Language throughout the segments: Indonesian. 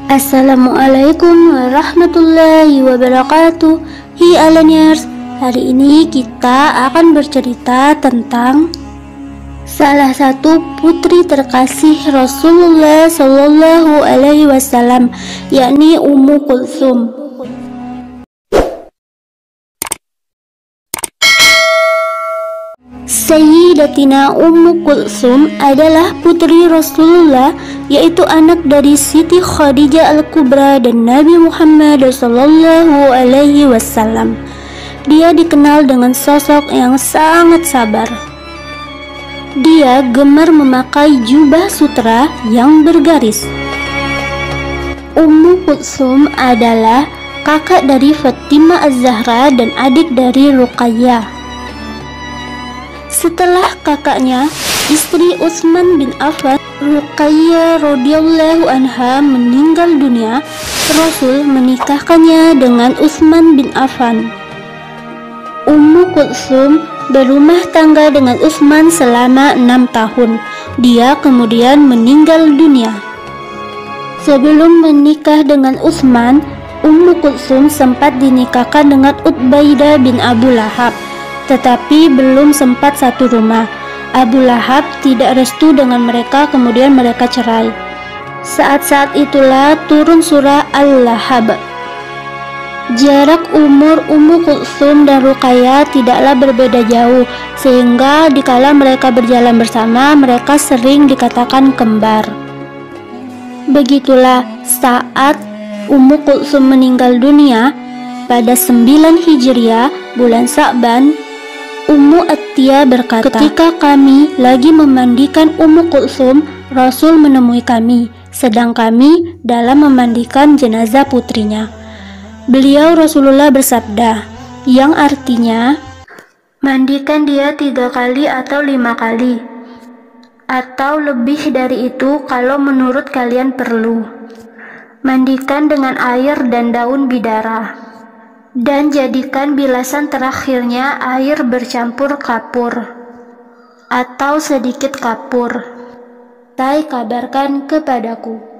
Assalamualaikum warahmatullahi wabarakatuh. Hi Alaniers, hari ini kita akan bercerita tentang salah satu putri terkasih Rasulullah Shallallahu Alaihi Wasallam, yakni Ummu Kulsum. Sayyidatina Ummu Kulsum adalah putri Rasulullah, yaitu anak dari Siti Khadijah Al-Kubra dan Nabi Muhammad Sallallahu Alaihi Wasallam. Dia dikenal dengan sosok yang sangat sabar. Dia gemar memakai jubah sutra yang bergaris. Ummu Kulsum adalah kakak dari Fatimah Az-Zahra dan adik dari Ruqayyah. Setelah kakaknya, istri Utsman bin Affan, Ruqayyah radhiyallahu anha meninggal dunia, Rasul menikahkannya dengan Utsman bin Affan. Ummu Kulsum berumah tangga dengan Utsman selama 6 tahun. Dia kemudian meninggal dunia. Sebelum menikah dengan Utsman, Ummu Kulsum sempat dinikahkan dengan Utsbaidah bin Abu Lahab, tetapi belum sempat satu rumah. Abu Lahab tidak restu dengan mereka, kemudian mereka cerai. Saat-saat itulah turun surah Al-Lahab. Jarak umur Ummu Kulsum dan Ruqayyah tidaklah berbeda jauh, sehingga dikala mereka berjalan bersama, mereka sering dikatakan kembar. Begitulah saat Ummu Kulsum meninggal dunia pada 9 Hijriah bulan Sa'ban, Ummu Atiyah berkata, "Ketika kami lagi memandikan Ummu Kulsum, Rasul menemui kami, sedang kami dalam memandikan jenazah putrinya. Beliau Rasulullah bersabda, yang artinya, mandikan dia 3 kali atau 5 kali, atau lebih dari itu kalau menurut kalian perlu. Mandikan dengan air dan daun bidara, dan jadikan bilasan terakhirnya air bercampur kapur atau sedikit kapur. Tai kabarkan kepadaku."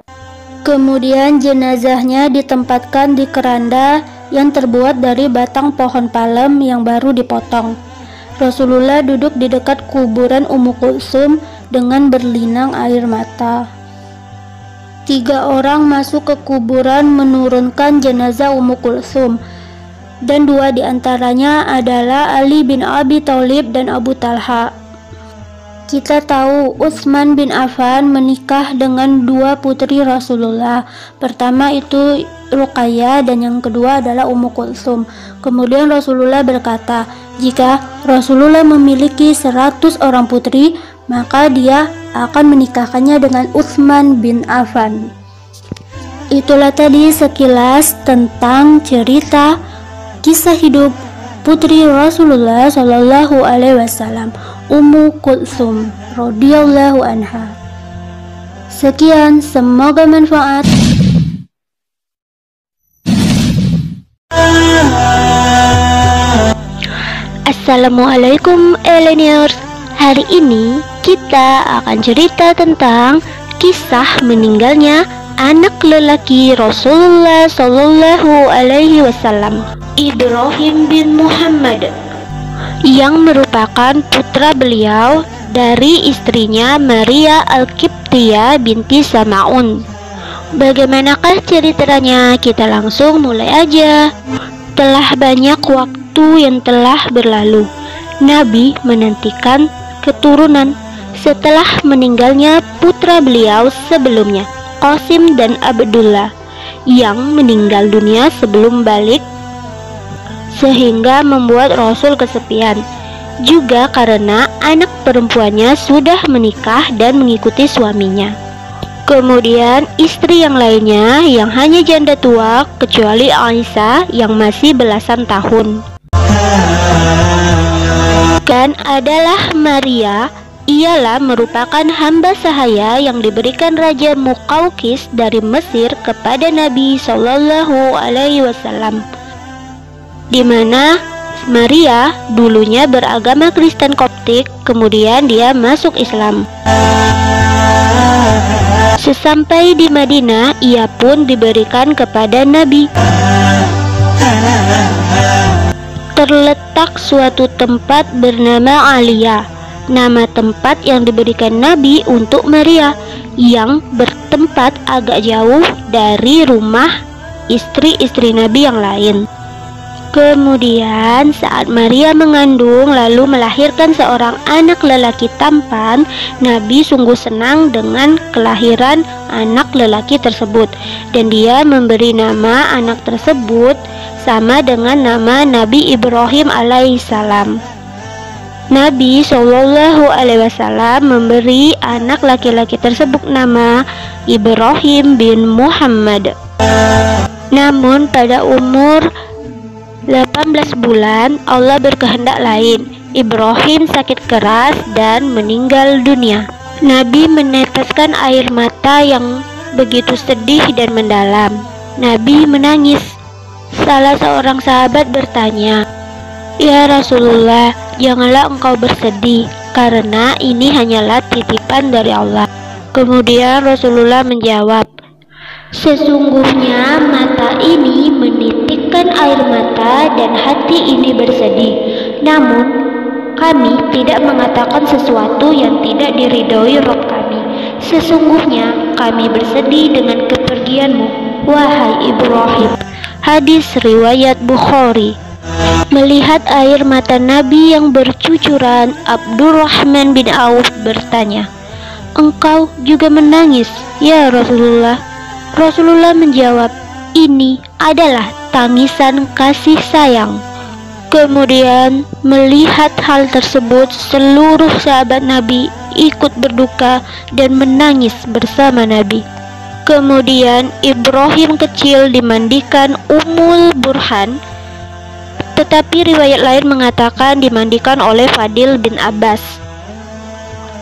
Kemudian jenazahnya ditempatkan di keranda yang terbuat dari batang pohon palem yang baru dipotong. Rasulullah duduk di dekat kuburan Ummu Kulsum dengan berlinang air mata. 3 orang masuk ke kuburan menurunkan jenazah Ummu Kulsum, dan 2 diantaranya adalah Ali bin Abi Thalib dan Abu Talha. Kita tahu Utsman bin Affan menikah dengan 2 putri Rasulullah. Pertama itu Ruqayyah dan yang kedua adalah Ummu Kulsum. Kemudian Rasulullah berkata, jika Rasulullah memiliki 100 orang putri, maka dia akan menikahkannya dengan Utsman bin Affan. Itulah tadi sekilas tentang cerita kisah hidup putri Rasulullah Shallallahu Alaihi Wasallam, Ummu Kulsum radhiyallahu anha. Sekian, semoga manfaat. Assalamualaikum Alaniers. Hari ini kita akan cerita tentang kisah meninggalnya anak lelaki Rasulullah Shallallahu Alaihi Wasallam, Ibrahim bin Muhammad, yang merupakan putra beliau dari istrinya Maria Al-Qibtiyah binti Sam'un. Bagaimanakah ceritanya? Kita langsung mulai aja. Telah banyak waktu yang telah berlalu. Nabi menantikan keturunan setelah meninggalnya putra beliau sebelumnya, Qasim dan Abdullah, yang meninggal dunia sebelum balik, sehingga membuat Rasul kesepian. Juga karena anak perempuannya sudah menikah dan mengikuti suaminya. Kemudian istri yang lainnya yang hanya janda tua, kecuali Aisyah yang masih belasan tahun. Dan adalah Maria, ialah merupakan hamba sahaya yang diberikan Raja Muqawqis dari Mesir kepada Nabi Shallallahu Alaihi Wasallam, di mana Maria dulunya beragama Kristen Koptik, kemudian dia masuk Islam. Sesampai di Madinah, ia pun diberikan kepada Nabi. Terletak suatu tempat bernama Aliyah, nama tempat yang diberikan Nabi untuk Maria, yang bertempat agak jauh dari rumah istri-istri Nabi yang lain. Kemudian saat Maria mengandung lalu melahirkan seorang anak lelaki tampan, Nabi sungguh senang dengan kelahiran anak lelaki tersebut, dan dia memberi nama anak tersebut sama dengan nama Nabi Ibrahim alaihissalam. Nabi SAW memberi anak laki-laki tersebut nama Ibrahim bin Muhammad. Namun pada umur 18 bulan Allah berkehendak lain. Ibrahim sakit keras dan meninggal dunia. Nabi meneteskan air mata yang begitu sedih dan mendalam. Nabi menangis. Salah seorang sahabat bertanya, "Ya Rasulullah, janganlah engkau bersedih, karena ini hanyalah titipan dari Allah." Kemudian Rasulullah menjawab, "Sesungguhnya mata ini menitikkan air mata dan hati ini bersedih. Namun kami tidak mengatakan sesuatu yang tidak diridhoi Rabb kami. Sesungguhnya kami bersedih dengan kepergianmu, wahai Ibrahim." Hadis riwayat Bukhari. Melihat air mata Nabi yang bercucuran, Abdurrahman bin Auf bertanya, "Engkau juga menangis, ya Rasulullah?" Rasulullah menjawab, "Ini adalah tangisan kasih sayang." Kemudian melihat hal tersebut, seluruh sahabat Nabi ikut berduka dan menangis bersama Nabi. Kemudian Ibrahim kecil dimandikan Ummul Burhan, tetapi riwayat lain mengatakan dimandikan oleh Fadil bin Abbas.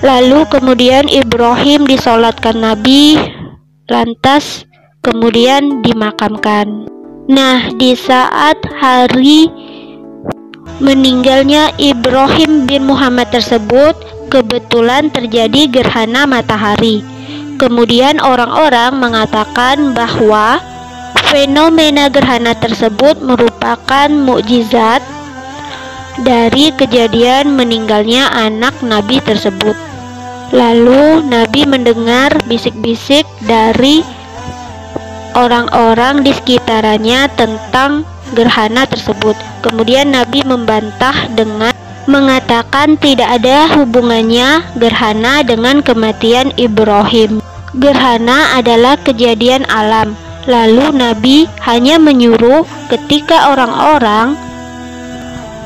Lalu kemudian Ibrahim disolatkan Nabi, lantas kemudian dimakamkan. Nah, di saat hari meninggalnya Ibrahim bin Muhammad tersebut, kebetulan terjadi gerhana matahari. Kemudian orang-orang mengatakan bahwa fenomena gerhana tersebut merupakan mukjizat dari kejadian meninggalnya anak Nabi tersebut. Lalu Nabi mendengar bisik-bisik dari orang-orang di sekitarnya tentang gerhana tersebut. Kemudian Nabi membantah dengan mengatakan tidak ada hubungannya gerhana dengan kematian Ibrahim. Gerhana adalah kejadian alam. Lalu Nabi hanya menyuruh ketika orang-orang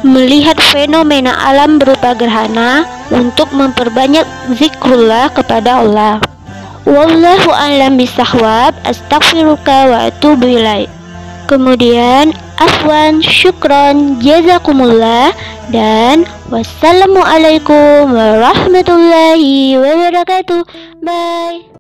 melihat fenomena alam berupa gerhana untuk memperbanyak zikrullah kepada Allah. Wallahu a'lam bishawab. Astaghfiruka wa atubu ilaik. Kemudian afwan, syukron, jazakumullah, dan wassalamualaikum warahmatullahi wabarakatuh. Bye.